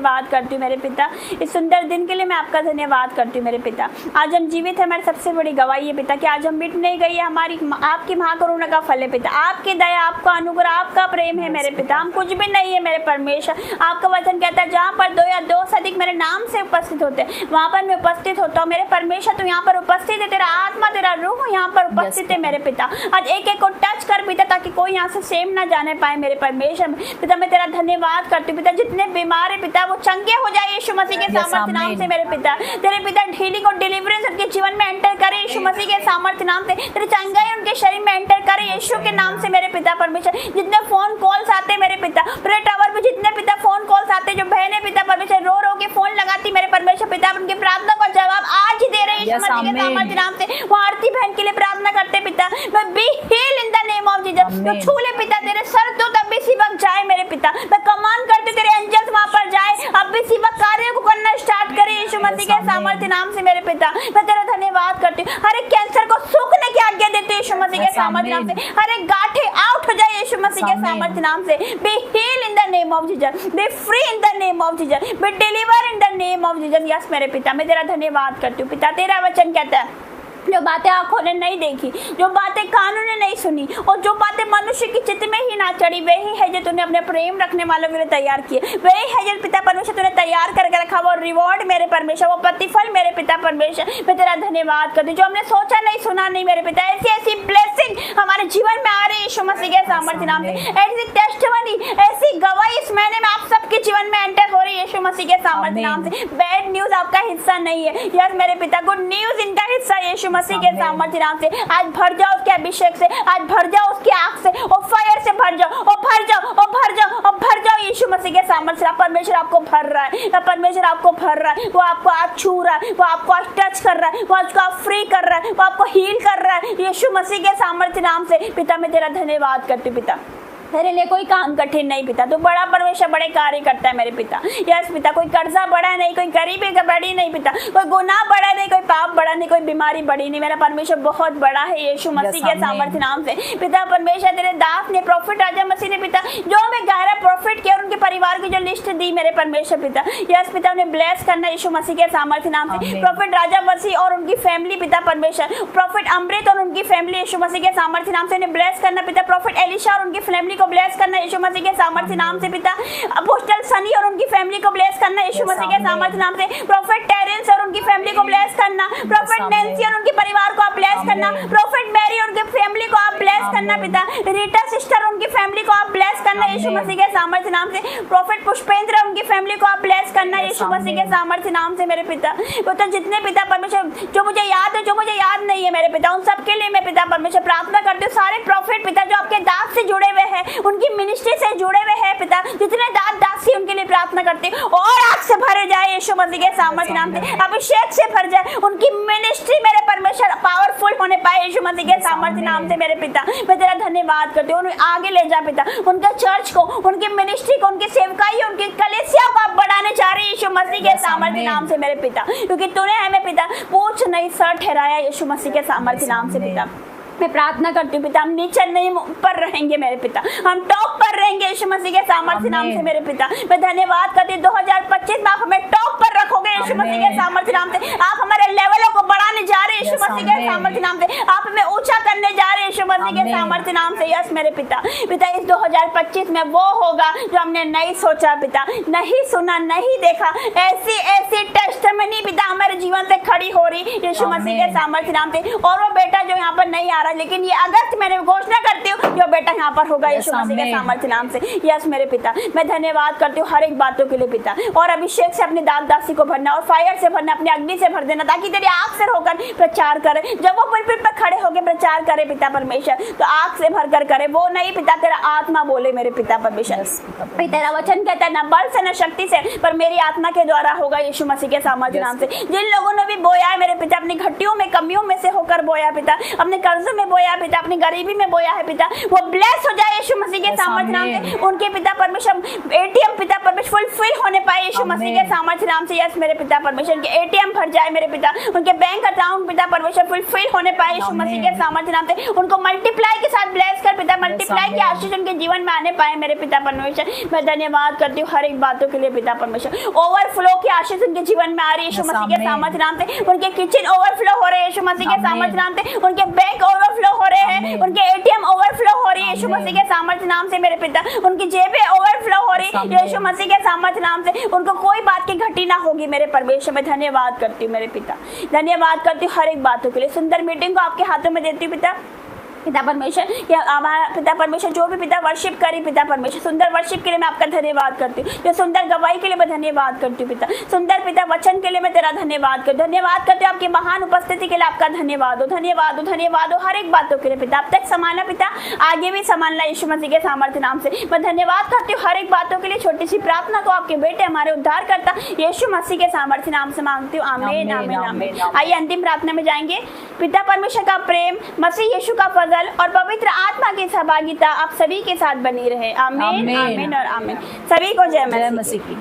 धन्यवाद करती हूँ मेरे पिता। इस सुंदर दिन के लिए मैं आपका धन्यवाद करती हूँ मेरे पिता। आज हम जीवित है, हमारी सबसे बड़ी गवाही है पिता कि आज हम मिट नहीं गई है, हमारी आपकी महाकरुणा का फल है पिता। आपकी दया, आपका अनुग्रह, आपका प्रेम है मेरे पिता। हम कुछ भी नहीं है मेरे परमेश्वर। आपका वचन कहता है जहाँ पर दो या दो से अधिक मेरे नाम से उपस्थित होते हैं वहाँ पर मैं उपस्थित होता हूँ मेरे परमेश्वर। तू यहाँ पर उपस्थित है, तेरा आत्मा तेरा रूह यहाँ पर उपस्थित है मेरे पिता। आज एक एक को टच कर पिता ताकि कोई यहाँ से सेम ना जाने पाए मेरे परमेश्वर। पिता मैं तेरा धन्यवाद करती हूँ पिता, जितने बीमार है पिता वो चंगे हो जाए यीशु मसीह के सामर्थ्य नाम से मेरे पिता। तेरे पिता हीलिंग और डिलीवरेंस उनके जीवन में एंटर करे यीशु मसीह के सामर्थ्य नाम से। तेरे चंगाई उनके शरीर में एंटर करे यीशु के नाम से मेरे पिता परमेश्वर। जितने फोन कॉल्स आते मेरे पिता, प्रे टावर पे जितने पिता फोन कॉल्स आते, जो बहने पिता परमेश्वर रो रो के फोन लगाती मेरे परमेश्वर पिता, उनकी प्रार्थना का जवाब आज ही दे रहे यीशु मसीह के सामर्थ्य नाम से। वो आरती बहन के लिए प्रार्थना करते पिता, मैं be heal in the name of Jesus. तो छू ले पिता, तेरे सर तो तब भी सिवक जाए मेरे पिता। मैं कमांड करती तेरे एंजल्स वहां पर जाए, अब भी सिवक कार्य को करना स्टार्ट करे यीशु मसीह के सामर्थ्य नाम से मेरे पिता। मैं तेरा धन्यवाद करती हूँ। हर एक कैंसर को सूखने की आज्ञा देते यीशु मसीह के सामर्थ्य नाम से। हर एक गांठें आउट हो जाए यीशु मसीह के सामर्थ्य नाम से। Be heal in the name of Jesus, be free in the name of Jesus, be deliver in the name of Jesus. Yes मेरे पिता, मैं तेरा धन्यवाद करती हूँ पिता। तेरा वचन कहता है जो बातें आंखों ने नहीं देखी, जो बातें कानों ने नहीं सुनी और जो बातें मनुष्य की चित्त में ही ना चढ़ी, वही है जो तूने अपने प्रेम रखने वालों के लिए तैयार किए। वही है जो पिता परमेश्वर तूने तैयार करके रखा, वो रिवॉर्ड मेरे परमेश्वर, वो प्रतिफल मेरे पिता परमेश्वर। मैं तेरा धन्यवाद करती हूँ जो हमने सोचा नहीं सुना नहीं मेरे पिता। ऐसी ऐसी ब्लेसिंग हमारे जीवन में आ रही है यीशु मसीह के सामर्थ्य नाम से। ऐसी टेस्टिमनी, ऐसी गवाही इस महीने में आप सबके जीवन में एंटर हो रही है यीशु मसीह के सामर्थ्य नाम से। बैड न्यूज आपका हिस्सा नहीं है, यस मेरे पिता। गुड न्यूज इनका हिस्सा यीशु मसीह के सामर्थ्य नाम से। आज भर जाओ उसके अभिषेक से, आज भर जाओ उसकी आग से और फायर से भर जाओ और भर जाओ और भर जाओ और भर जाओ यीशु मसीह के सामर्थ्य से। परमेश्वर आपको भर रहा है, परमेश्वर आपको भर रहा है। वो आपको आज छू रहा है, वो आपको आज टच कर रहा है, वो आपको फ्री कर रहा है, वो आपको हील कर रहा है यीशु मसीह के सामर्थ्य नाम से। पिता मैं तेरा धन्यवाद करती हूँ पिता। तेरे लिए कोई काम कठिन नहीं पिता, तो बड़ा परमेश्वर बड़े कार्य करता है मेरे पिता। यस पिता, कोई कर्जा बड़ा नहीं, कोई गरीबी बड़ी नहीं पिता, कोई गुनाह बड़ा नहीं, कोई पाप बड़ा नहीं, कोई बीमारी बड़ी नहीं। मेरा परमेश्वर बहुत बड़ा है यीशु मसीह के सामर्थ्य नाम से। पिता परमेश्वर तेरे दास ने प्रॉफिट राजा मसीह ने पिता जो हमें 11 प्रॉफिट किया और उनके परिवार की जो लिस्ट दी मेरे परमेश्वर पिता। यस पिता, उन्हें ब्लेस करना यीशु मसीह के सामर्थ्य नाम से। प्रॉफिट राजा मसीह और उनकी फैमिली पिता परमेश्वर, प्रॉफिट अमृत और उनकी फैमिली यीशु मसीह के सामर्थ्य नाम से उन्हें ब्लेस करना पिता। प्रॉफिट एलिशा और उनकी फैमिली को ब्लेस करना यीशु मसीह के सामर्थ्य नाम से पिता। अपोस्टल सनी और उनकी फैमिली को ब्लेस करना यीशु मसीह के सामर्थ्य नाम से। प्रॉफिट टेरेंस और उनकी फैमिली को ब्लेस करना। प्रॉफिट नैंसी और उनके परिवार को आप ब्लेस करना। प्रॉफिट मैरी और उनकी फैमिली को आप ब्लेस करना पिता। रीटा सिस्टर और उनकी फैमिली को आप ब्लेस करना यीशु मसीह के सामर्थ्य नाम से। प्रॉफिट पुष्पेंद्र और उनकी फैमिली को आप ब्लेस करना यीशु मसीह के सामर्थ्य नाम से मेरे पिता। वो तो जितने पिता परमेश्वर जो मुझे याद है, जो मुझे याद नहीं है मेरे पिता, उन सबके लिए मैं पिता परमेश्वर प्रार्थना करती हूँ। सारे प्रॉफिट पिता जो आपके दास से जुड़े हुए हैं, उनकी मिनिस्ट्री से जुड़े हुए हैं पिता, जितने दास दासी उनके लिए प्रार्थना करते हैं और आग से भरे जाए यीशु मसीह के सामर्थ्य नाम से। अभिषेक से भर जाए, उनकी मिनिस्ट्री मेरे परमेश्वर पावरफुल होने पाए यीशु मसीह के सामर्थ्य नाम से मेरे पिता। मैं तेरा धन्यवाद करती हूँ। उन्हें आगे ले जा पिता, उनके चर्च को, उनकी मिनिस्ट्री को, उनकी सेवकाई, उनकी कलीसिया को आप बढ़ाने जा रहे यीशु मसीह के सामर्थ्य नाम से मेरे पिता, क्योंकि तूने हमें पिता पूछ नहीं सर ठहराया यीशु मसीह के सामर्थ्य नाम से पिता। मैं प्रार्थना करती हूँ पिता, हम नीचे नहीं ऊपर रहेंगे मेरे पिता, हम टॉप पर रहेंगे यीशु मसीह के सामर्थ्य नाम से मेरे पिता। मैं धन्यवाद करती हूँ 2025 में आप हमें टॉप पर रखोगे यीशु मसीह के सामर्थ्य नाम से। आप हमारे लेवलों को बढ़ाने जा रहे हैं यीशु मसीह के सामर्थ्य नाम से। आप हमें ऊंचा करने जा रहे हैं यीशु मसीह के सामर्थ्य नाम से। यस मेरे पिता, पिता इस 2025 में वो होगा जो हमने नहीं सोचा पिता, नहीं सुना, नहीं देखा। ऐसी ऐसी टेस्टिमनी पिता हमारे जीवन से खड़ी हो रही यीशु मसीह के सामर्थ्य नाम से। और वो बेटा जो यहाँ पर नहीं आ रहा, लेकिन ये अगस्त मैंने घोषणा करती हूँ जो बेटा यहाँ पर होगा यीशु मसीह के सामर्थ्य नाम से। यस मेरे पिता, मैं धन्यवाद करती हूँ हर एक बातों के लिए पिता। और अभिषेक से अपनी दास दासी को भरना और फायर से भरना, अपनी अग्नि से भर देना, ताकि तेरी आग से होकर प्रचार करे। जब वो पुलपिट पर खड़े होकर प्रचार करे पिता परमेश्वर, तो आग से भरकर करे, वो नहीं पिता तेरा आत्मा बोले मेरे पिता परमेश्वर। तेरा वचन कहता है ना बल से न शक्ति से, पर मेरी आत्मा के द्वारा होगा यीशु मसीह के सामर्थ्य नाम से। जिन लोगों ने भी बोया है मेरे पिता, अपनी घटियों में कमियों में से होकर बोया पिता, अपने कर्जों में बोया पिता, अपनी गरीबी में बोया है पिता, वो ब्लेस हो जाए यीशु मसीह के सामर्थ्य नाम से। उनके पिता परमेश्वर एटीएम पिता परमेश्वर फुलफिल होने पाए यीशु मसीह के सामर्थ्य नाम से। यस मेरे पिता परमेश्वर, उनके एटीएम भर जाए मेरे पिता, उनके बैंक अकाउंट पिता पिता परमेश्वर फुलफिल होने पाए यीशु मसीह के सामर्थ्य नाम से। उनको मल्टीप्लाई के साथ ब्लेस कर पिता, मल्टीप्लाई की आशीष उनके जीवन में आने पाए मेरे पिता परमेश्वर। मैं धन्यवाद करती हूँ हर एक बातों के लिए पिता परमेश्वर। ओवरफ्लो की आशीष उनके जीवन में आ रही है यीशु मसीह के सामर्थ्य नाम से। उनके किचन ओवरफ्लो हो रहे हैं यीशु मसीह के सामर्थ्य नाम से। उनके बैंक ओवरफ्लो हो रहे हैं, उनके एटीएम ओवरफ्लो हो रही है यीशु मसीह के सामर्थ्य नाम से मेरे पिता। उनकी जेबें ओवरफ्लो हो रही है यीशु मसीह के सामर्थ्य नाम से। उनको कोई बात की घटी ना होगी मेरे परमेश्वर। मैं धन्यवाद करती हूँ मेरे पिता, धन्यवाद करती हूँ हर एक बातों के लिए। सुंदर मीटिंग को आपके हाथों में देती हूँ पिता परमेश्वर। या हमारा पिता परमेश्वर जो भी पिता वर्शिप करी पिता परमेश्वर, सुंदर वर्शिप के लिए मैं आपका धन्यवाद करती हूँ। जो सुंदर गवाही के लिए मैं धन्यवाद करती हूँ पिता। सुंदर पिता वचन के लिए मैं तेरा धन्यवाद करती हूँ। धन्यवाद करती हूँ आपकी महान उपस्थिति के लिए आपका धन्यवाद हो, धन्यवाद हो, धन्यवाद हो हर एक बातों के लिए पिता। अब तक संभालना पिता, आगे भी संभालना यीशु मसीह के सामर्थ्य नाम से। मैं धन्यवाद करती हूँ हर एक बातों के लिए। छोटी सी प्रार्थना को आपके बेटे हमारे उद्धार करता यीशु मसीह के सामर्थ्य नाम से मांगती हूँ। आमीन आमीन आमीन। आइए अंतिम प्रार्थना में जाएंगे। पिता परमेश्वर का प्रेम, मसीह यीशु का फजल और पवित्र आत्मा की सहभागिता आप सभी के साथ बनी रहे। आमीन आमीन और आमीन। सभी को जय मसीह की।